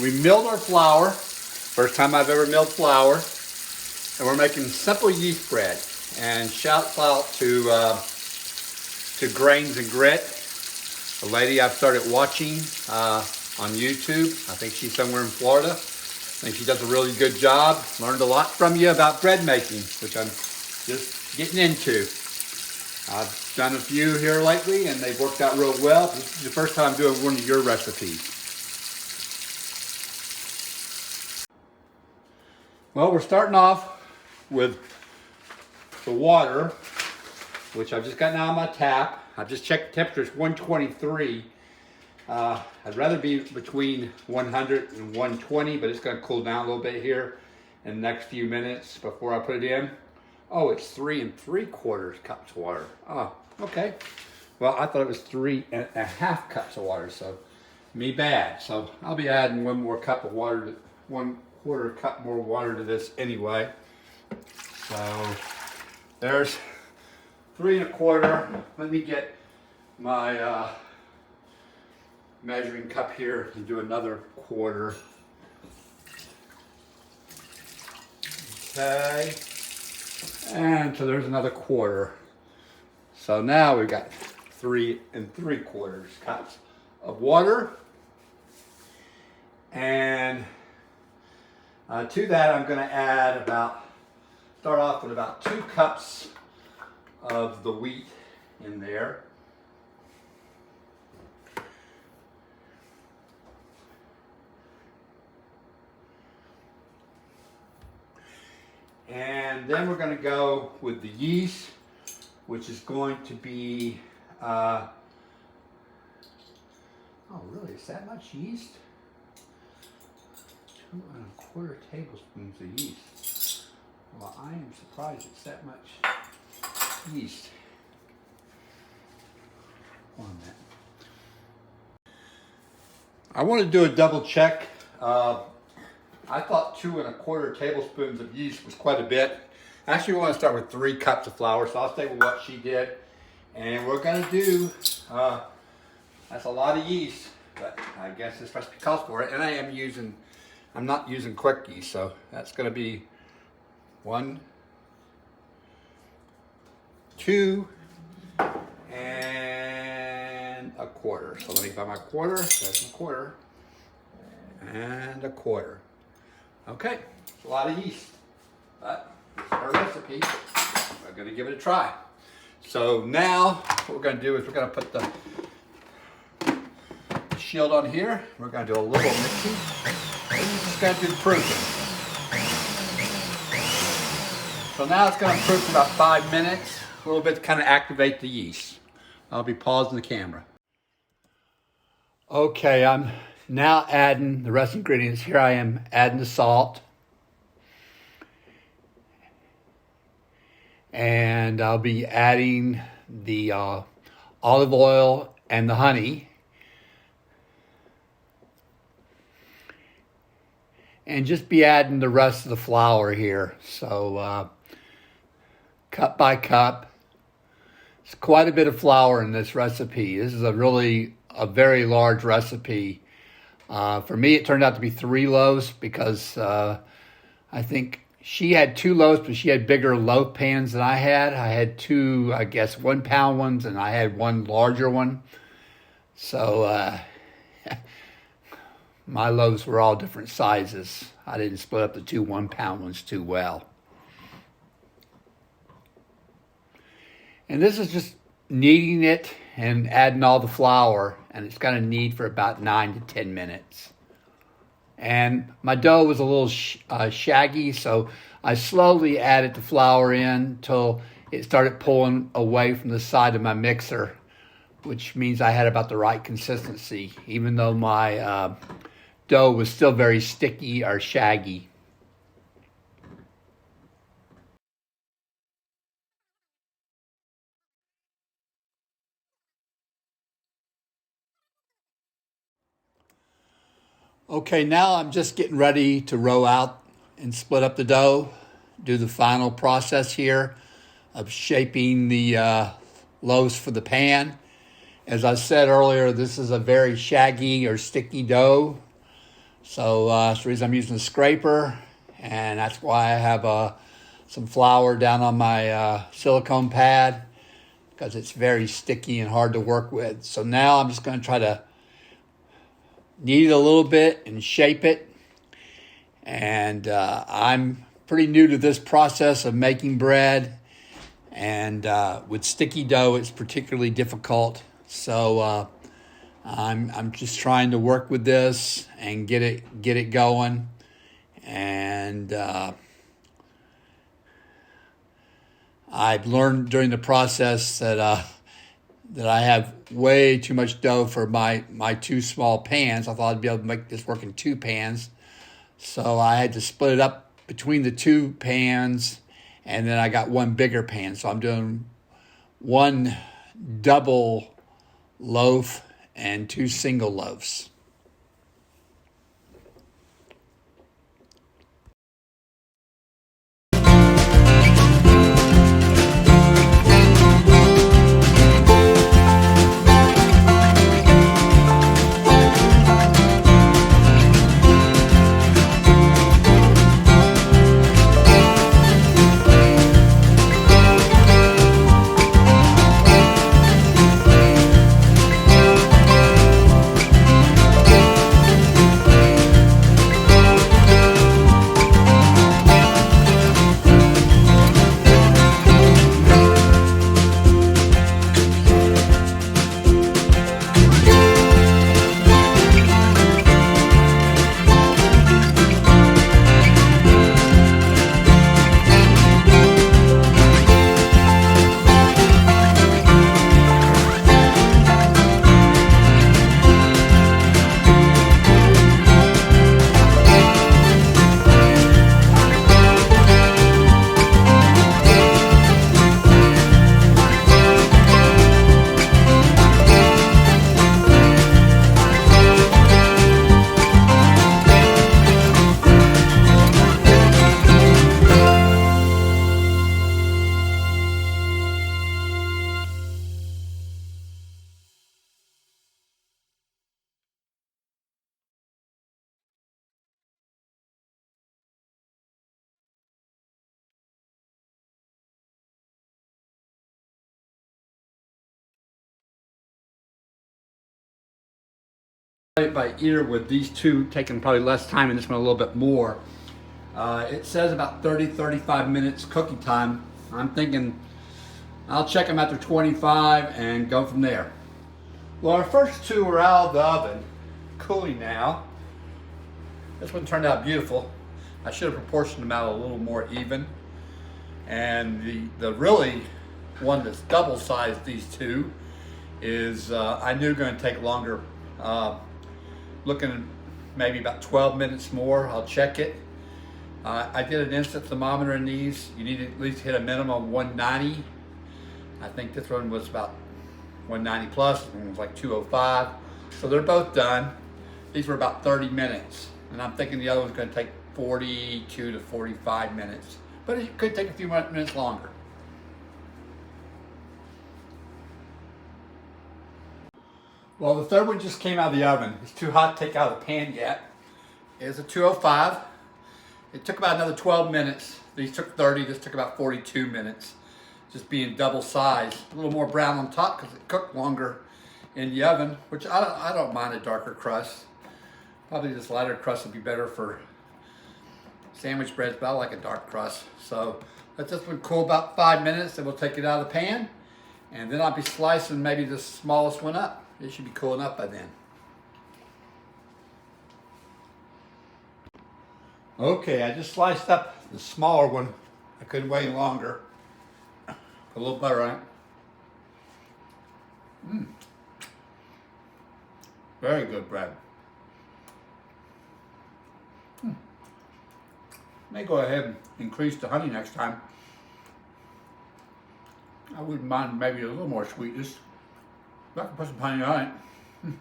we milled our flour. First time I've ever milled flour. And we're making simple yeast bread. And shouts out to Grains and Grit, a lady I've started watching on YouTube. I think she's somewhere in Florida. I think she does a really good job. Learned a lot from you about bread making, which I'm just getting into. I've done a few here lately and they've worked out real well. This is the first time I'm doing one of your recipes. Well, we're starting off with the water, which I've just gotten out of my tap. I've just checked the temperature, it's 123. I'd rather be between 100 and 120, but it's gonna cool down a little bit here in the next few minutes before I put it in. Oh, it's 3 3/4 cups of water. Oh, okay. Well, I thought it was 3.5 cups of water, so me bad. So I'll be adding 1 cup of water, 1/4 cup more water to this anyway. So there's 3 1/4. Let me get my measuring cup here and do another quarter. Okay. And so there's another quarter. So now we've got 3 3/4 cups of water. And to that I'm going to add start off with about 2 cups of the wheat in there. And then we're going to go with the yeast, which is going to be, oh really, is that much yeast? 2 1/4 tablespoons of yeast. Well, I am surprised it's that much yeast. Hold on a minute. I want to do a double check. I thought 2 1/4 tablespoons of yeast was quite a bit. Actually, we want to start with 3 cups of flour, so I'll stay with what she did. And we're going to do, that's a lot of yeast, but I guess this recipe calls for it. And I'm not using quick yeast, so that's going to be 1, 2, and 1/4. So let me find my quarter. There's my quarter. And 1/4. Okay, it's a lot of yeast, but it's our recipe. We're going to give it a try. So now what we're going to do is we're going to put the shield on here. We're going to do a little mixing. We're just going to do the proofing. So now it's going to proof for about 5 minutes, a little bit to kind of activate the yeast. I'll be pausing the camera. Okay, I'm now adding the rest of the ingredients. Here I am adding the salt. And I'll be adding the olive oil and the honey. And just be adding the rest of the flour here. So cup by cup. It's quite a bit of flour in this recipe. This is a very large recipe. For me, it turned out to be 3 loaves because I think she had 2 loaves, but she had bigger loaf pans than I had. I had 2, I guess, 1 pound ones, and I had 1 larger one. So my loaves were all different sizes. I didn't split up the 2 1 pound ones too well. And this is just kneading it and adding all the flour, and it's going to knead for about 9 to 10 minutes. And my dough was a little shaggy, so I slowly added the flour in until it started pulling away from the side of my mixer, which means I had about the right consistency, even though my dough was still very sticky or shaggy. Okay, now I'm just getting ready to roll out and split up the dough, do the final process here of shaping the loaves for the pan. As I said earlier, this is a very shaggy or sticky dough. So that's the reason I'm using a scraper, and that's why I have some flour down on my silicone pad, because it's very sticky and hard to work with. So now I'm just going to try to knead it a little bit and shape it. And I'm pretty new to this process of making bread. And with sticky dough, it's particularly difficult. So I'm just trying to work with this and get it going. And I've learned during the process that I have way too much dough for my two small pans. I thought I'd be able to make this work in two pans. So I had to split it up between the two pans, and then I got one bigger pan. So I'm doing one double loaf and two single loaves. By ear with these two taking probably less time and this one a little bit more. It says about 30-35 minutes cooking time. I'm thinking I'll check them after 25 and go from there. Well, our first two are out of the oven, cooling now. This one turned out beautiful. I should have proportioned them out a little more even. And the really one that's double sized these two is I knew going to take longer. Looking at maybe about 12 minutes more. I'll check it. I did an instant thermometer in these. You need to at least hit a minimum of 190. I think this one was about 190 plus. This one was like 205. So they're both done. These were about 30 minutes. And I'm thinking the other one's going to take 42 to 45 minutes. But it could take a few minutes longer. Well, the third one just came out of the oven. It's too hot to take out of the pan yet. It's a 205. It took about another 12 minutes. These took 30, this took about 42 minutes. Just being double sized. A little more brown on top because it cooked longer in the oven, which I don't mind a darker crust. Probably this lighter crust would be better for sandwich breads, but I like a dark crust. So let this one cool about 5 minutes, and we'll take it out of the pan. And then I'll be slicing maybe the smallest one up. It should be cooling up by then. Okay, I just sliced up the smaller one. I couldn't wait longer. Put a little butter on it. Very good bread. May go ahead and increase the honey next time. I wouldn't mind maybe a little more sweetness. I can put some honey on it.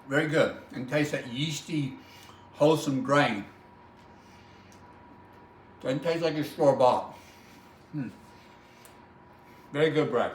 Very good. And taste that yeasty, wholesome grain. Doesn't taste like a store-bought. Very good bread.